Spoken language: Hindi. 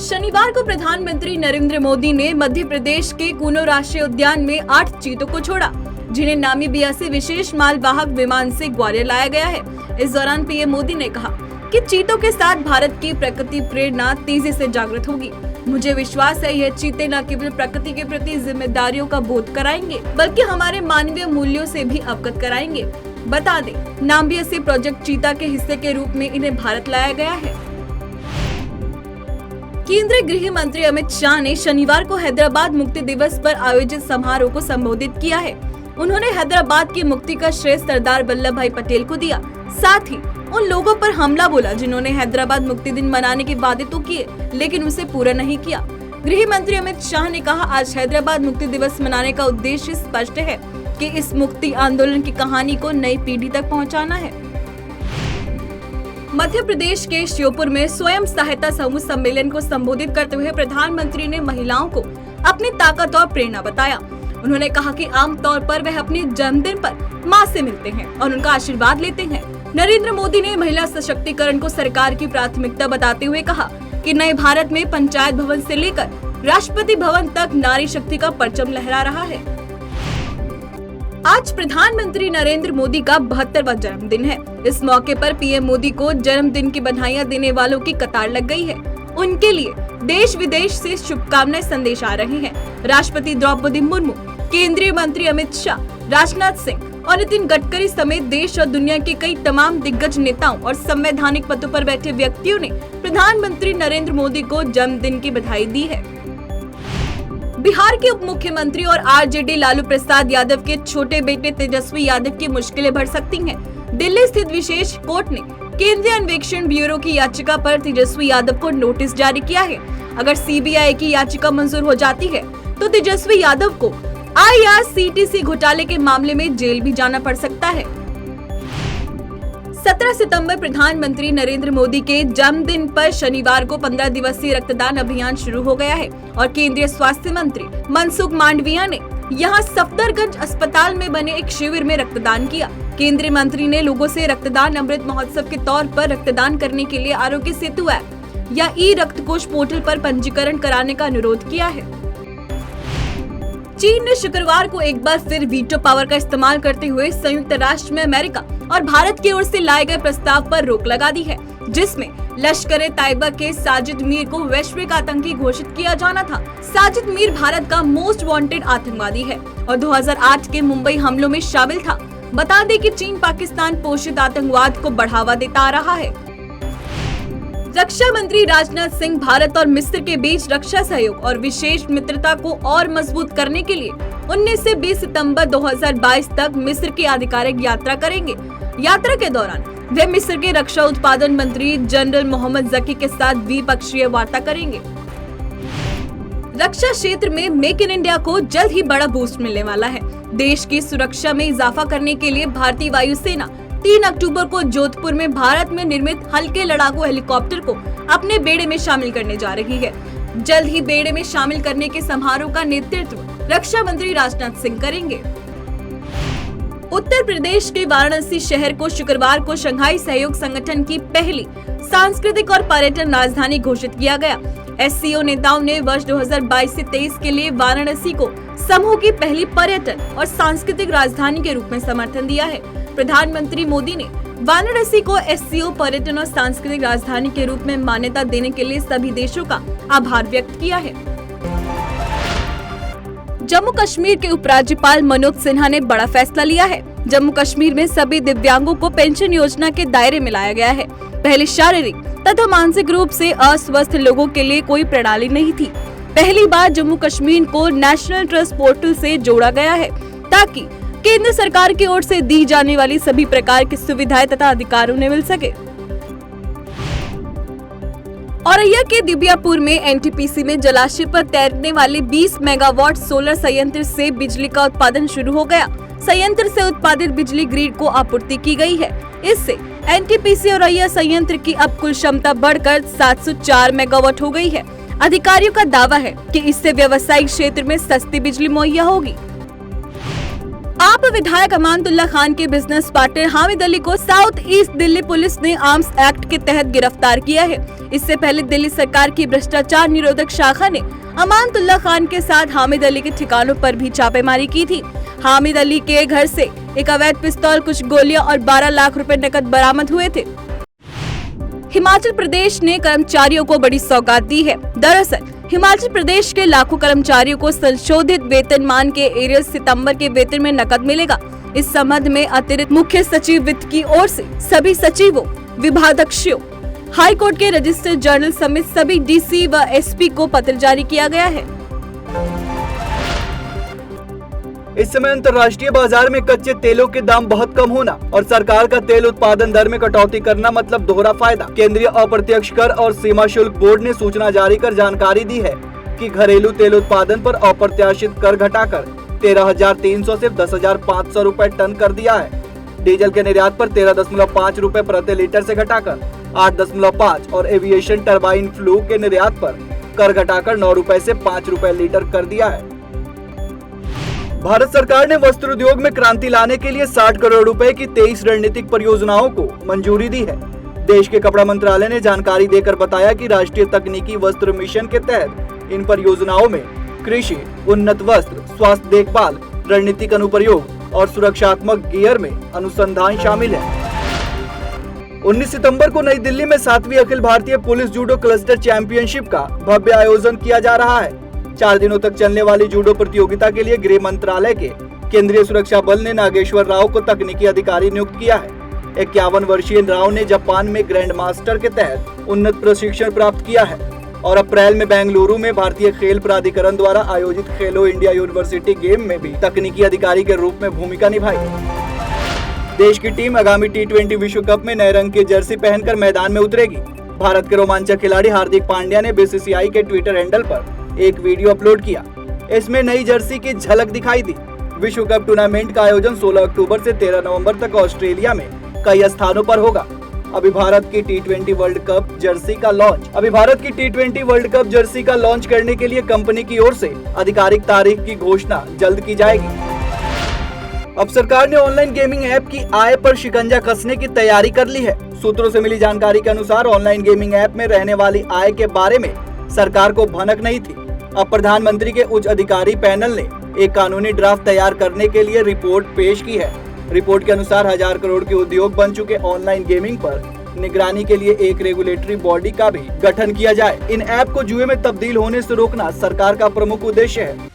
शनिवार को प्रधानमंत्री नरेंद्र मोदी ने मध्य प्रदेश के कूनो राष्ट्रीय उद्यान में 8 चीतों को छोड़ा, जिन्हें नामीबिया से विशेष मालवाहक विमान से ग्वालियर लाया गया है। इस दौरान पीएम मोदी ने कहा कि चीतों के साथ भारत की प्रकृति प्रेरणा तेजी से जागृत होगी। मुझे विश्वास है यह चीते न केवल प्रकृति के प्रति जिम्मेदारियों का बोध कराएंगे, बल्कि हमारे मानवीय मूल्यों से भी अवगत कराएंगे। बता दें, नामीबिया से प्रोजेक्ट चीता के हिस्से के रूप में इन्हें भारत लाया गया है। केंद्रीय गृह मंत्री अमित शाह ने शनिवार को हैदराबाद मुक्ति दिवस पर आयोजित समारोह को संबोधित किया है। उन्होंने हैदराबाद की मुक्ति का श्रेय सरदार वल्लभ भाई पटेल को दिया। साथ ही उन लोगों पर हमला बोला जिन्होंने हैदराबाद मुक्ति दिन मनाने के वादे तो किए, लेकिन उसे पूरा नहीं किया। गृह मंत्री अमित शाह ने कहा, आज हैदराबाद मुक्ति दिवस मनाने का उद्देश्य स्पष्ट है कि इस मुक्ति आंदोलन की कहानी को नई पीढ़ी तक पहुँचाना है। मध्य प्रदेश के श्योपुर में स्वयं सहायता समूह सम्मेलन को संबोधित करते हुए प्रधानमंत्री ने महिलाओं को अपनी ताकत और प्रेरणा बताया। उन्होंने कहा कि आमतौर पर वह अपने जन्मदिन पर मां से मिलते हैं और उनका आशीर्वाद लेते हैं। नरेंद्र मोदी ने महिला सशक्तिकरण को सरकार की प्राथमिकता बताते हुए कहा कि नए भारत में पंचायत भवन से लेकर राष्ट्रपति भवन तक नारी शक्ति का परचम लहरा रहा है। आज प्रधानमंत्री नरेंद्र मोदी का 72वां जन्मदिन है। इस मौके पर पीएम मोदी को जन्मदिन की बधाइयां देने वालों की कतार लग गई है। उनके लिए देश विदेश से शुभकामनाएं संदेश आ रहे हैं। राष्ट्रपति द्रौपदी मुर्मू, केंद्रीय मंत्री अमित शाह, राजनाथ सिंह और नितिन गडकरी समेत देश और दुनिया के कई तमाम दिग्गज नेताओं और संवैधानिक पदों पर बैठे व्यक्तियों ने प्रधानमंत्री नरेंद्र मोदी को जन्मदिन की बधाई दी है। बिहार के उप मुख्यमंत्री और आरजेडी लालू प्रसाद यादव के छोटे बेटे तेजस्वी यादव की मुश्किलें बढ़ सकती हैं। दिल्ली स्थित विशेष कोर्ट ने केंद्रीय अन्वेषण ब्यूरो की याचिका पर तेजस्वी यादव को नोटिस जारी किया है। अगर सीबीआई की याचिका मंजूर हो जाती है तो तेजस्वी यादव को IRCTC घोटाले के मामले में जेल भी जाना पड़ सकता है। 17 सितंबर प्रधानमंत्री नरेंद्र मोदी के जन्मदिन पर शनिवार को 15 दिवसीय रक्तदान अभियान शुरू हो गया है और केंद्रीय स्वास्थ्य मंत्री मनसुख मांडविया ने यहां सफदरगंज अस्पताल में बने एक शिविर में रक्तदान किया। केंद्रीय मंत्री ने लोगों से रक्तदान अमृत महोत्सव के तौर पर रक्तदान करने के लिए आरोग्य सेतु ऐप या ई-रक्तकोष पोर्टल पर पंजीकरण कराने का अनुरोध किया है। चीन ने शुक्रवार को एक बार फिर वीटो पावर का इस्तेमाल करते हुए संयुक्त राष्ट्र में अमेरिका और भारत की ओर से लाए गए प्रस्ताव पर रोक लगा दी है, जिसमें लश्कर-ए-तैयबा के साजिद मीर को वैश्विक आतंकी घोषित किया जाना था। साजिद मीर भारत का मोस्ट वांटेड आतंकवादी है और 2008 के मुंबई हमलों में शामिल था। बता दें कि चीन पाकिस्तान पोषित आतंकवाद को बढ़ावा देता आ रहा है। रक्षा मंत्री राजनाथ सिंह भारत और मिस्र के बीच रक्षा सहयोग और विशेष मित्रता को और मजबूत करने के लिए 19 से 20 सितंबर 2022 तक मिस्र की आधिकारिक यात्रा करेंगे। यात्रा के दौरान वे मिस्र के रक्षा उत्पादन मंत्री जनरल मोहम्मद जकी के साथ द्विपक्षीय वार्ता करेंगे। रक्षा क्षेत्र में मेक इन इंडिया को जल्द ही बड़ा बूस्ट मिलने वाला है। देश की सुरक्षा में इजाफा करने के लिए भारतीय वायुसेना 3 अक्टूबर को जोधपुर में भारत में निर्मित हल्के लड़ाकू हेलीकॉप्टर को अपने बेड़े में शामिल करने जा रही है। जल्द ही बेड़े में शामिल करने के समारोह का नेतृत्व रक्षा मंत्री राजनाथ सिंह करेंगे। उत्तर प्रदेश के वाराणसी शहर को शुक्रवार को शंघाई सहयोग संगठन की पहली सांस्कृतिक और पर्यटन राजधानी घोषित किया गया। SCO नेताओं ने वर्ष 2022 से 23 के लिए वाराणसी को समूह की पहली पर्यटन और सांस्कृतिक राजधानी के रूप में समर्थन दिया है। प्रधानमंत्री मोदी ने वाराणसी को SCO पर्यटन और सांस्कृतिक राजधानी के रूप में मान्यता देने के लिए सभी देशों का आभार व्यक्त किया है। जम्मू कश्मीर के उपराज्यपाल मनोज सिन्हा ने बड़ा फैसला लिया है। जम्मू कश्मीर में सभी दिव्यांगों को पेंशन योजना के दायरे में लाया गया है। पहले शारीरिक तथा मानसिक रूप से अस्वस्थ लोगों के लिए कोई प्रणाली नहीं थी। पहली बार जम्मू कश्मीर को नेशनल ट्रस्ट पोर्टल से जोड़ा गया है ताकि केंद्र सरकार की ओर से दी जाने वाली सभी प्रकार की सुविधाएं तथा अधिकार उन्हें मिल सके। औरैया के दिबियापुर में NTPC में जलाशय पर तैरने वाले 20 मेगावाट सोलर संयंत्र से बिजली का उत्पादन शुरू हो गया। संयंत्र से उत्पादित बिजली ग्रिड को आपूर्ति की गई है। इससे NTPC औरैया संयंत्र की अब कुल क्षमता बढ़कर 704 मेगावाट हो गई है। अधिकारियों का दावा है कि इससे व्यावसायिक क्षेत्र में सस्ती बिजली मुहैया होगी। आप विधायक अमानतुल्ला खान के बिजनेस पार्टनर हामिद अली को साउथ ईस्ट दिल्ली पुलिस ने आर्म्स एक्ट के तहत गिरफ्तार किया है। इससे पहले दिल्ली सरकार की भ्रष्टाचार निरोधक शाखा ने अमानतुल्ला खान के साथ हामिद अली के ठिकानों पर भी छापेमारी की थी। हामिद अली के घर से एक अवैध पिस्तौल, कुछ गोलियां और 12 लाख रुपए नकद बरामद हुए थे। हिमाचल प्रदेश ने कर्मचारियों को बड़ी सौगात दी है। दरअसल हिमाचल प्रदेश के लाखों कर्मचारियों को संशोधित वेतनमान के एरियर सितंबर के वेतन में नकद मिलेगा। इस संबंध में अतिरिक्त मुख्य सचिव वित्त की ओर से सभी सचिवों, विभागाध्यक्षों, हाई कोर्ट के रजिस्ट्रार जनरल समेत सभी डीसी व एसपी को पत्र जारी किया गया है। इस समय अंतर्राष्ट्रीय बाजार में कच्चे तेलों के दाम बहुत कम होना और सरकार का तेल उत्पादन दर में कटौती करना मतलब दोहरा फायदा। केंद्रीय अप्रत्यक्ष कर और सीमा शुल्क बोर्ड ने सूचना जारी कर जानकारी दी है कि घरेलू तेल उत्पादन पर अप्रत्याशित कर घटाकर 13,300 से 10,500 रुपए टन कर दिया है। डीजल के निर्यात पर 13.5 रुपए प्रति लीटर से घटाकर 8.5 और एविएशन टरबाइन फ्लू के निर्यात पर कर घटाकर 9 रुपए से 5 रुपए लीटर कर दिया है। भारत सरकार ने वस्त्र उद्योग में क्रांति लाने के लिए 60 करोड़ रुपए की 23 रणनीतिक परियोजनाओं को मंजूरी दी है। देश के कपड़ा मंत्रालय ने जानकारी देकर बताया कि राष्ट्रीय तकनीकी वस्त्र मिशन के तहत इन परियोजनाओं में कृषि, उन्नत वस्त्र, स्वास्थ्य देखभाल, रणनीतिक अनुप्रयोग और सुरक्षात्मक गियर में अनुसंधान शामिल है। 19 सितंबर को नई दिल्ली में 7वीं Akhil Bharatiya police judo cluster championship का भव्य आयोजन किया जा रहा है। 4 दिनों तक चलने वाली जूडो प्रतियोगिता के लिए गृह मंत्रालय के केंद्रीय सुरक्षा बल ने नागेश्वर राव को तकनीकी अधिकारी नियुक्त किया है। 51 वर्षीय राव ने जापान में ग्रैंड मास्टर के तहत उन्नत प्रशिक्षण प्राप्त किया है और अप्रैल में बेंगलुरु में भारतीय खेल प्राधिकरण द्वारा आयोजित खेलो इंडिया यूनिवर्सिटी गेम में भी तकनीकी अधिकारी के रूप में भूमिका निभाई। देश की टीम आगामी T20 विश्व कप में नए रंग की जर्सी पहनकर मैदान में उतरेगी। भारत के रोमांचक खिलाड़ी हार्दिक पांड्या ने BCCI के ट्विटर हैंडल पर एक वीडियो अपलोड किया। इसमें नई जर्सी की झलक दिखाई दी। विश्व कप टूर्नामेंट का आयोजन 16 अक्टूबर से 13 नवंबर तक ऑस्ट्रेलिया में कई स्थानों पर होगा। अभी भारत की T20 वर्ल्ड कप जर्सी का लॉन्च करने के लिए कंपनी की ओर से आधिकारिक तारीख की घोषणा जल्द की जाएगी। अब सरकार ने ऑनलाइन गेमिंग ऐप की आय पर शिकंजा कसने की तैयारी कर ली है। सूत्रों से मिली जानकारी के अनुसार ऑनलाइन गेमिंग ऐप में रहने वाली आय के बारे में सरकार को भनक नहीं थी। अब प्रधानमंत्री के उच्च अधिकारी पैनल ने एक कानूनी ड्राफ्ट तैयार करने के लिए रिपोर्ट पेश की है। रिपोर्ट के अनुसार 1000 करोड़ के उद्योग बन चुके ऑनलाइन गेमिंग पर निगरानी के लिए एक रेगुलेटरी बॉडी का भी गठन किया जाए। इन ऐप को जुए में तब्दील होने से रोकना सरकार का प्रमुख उद्देश्य है।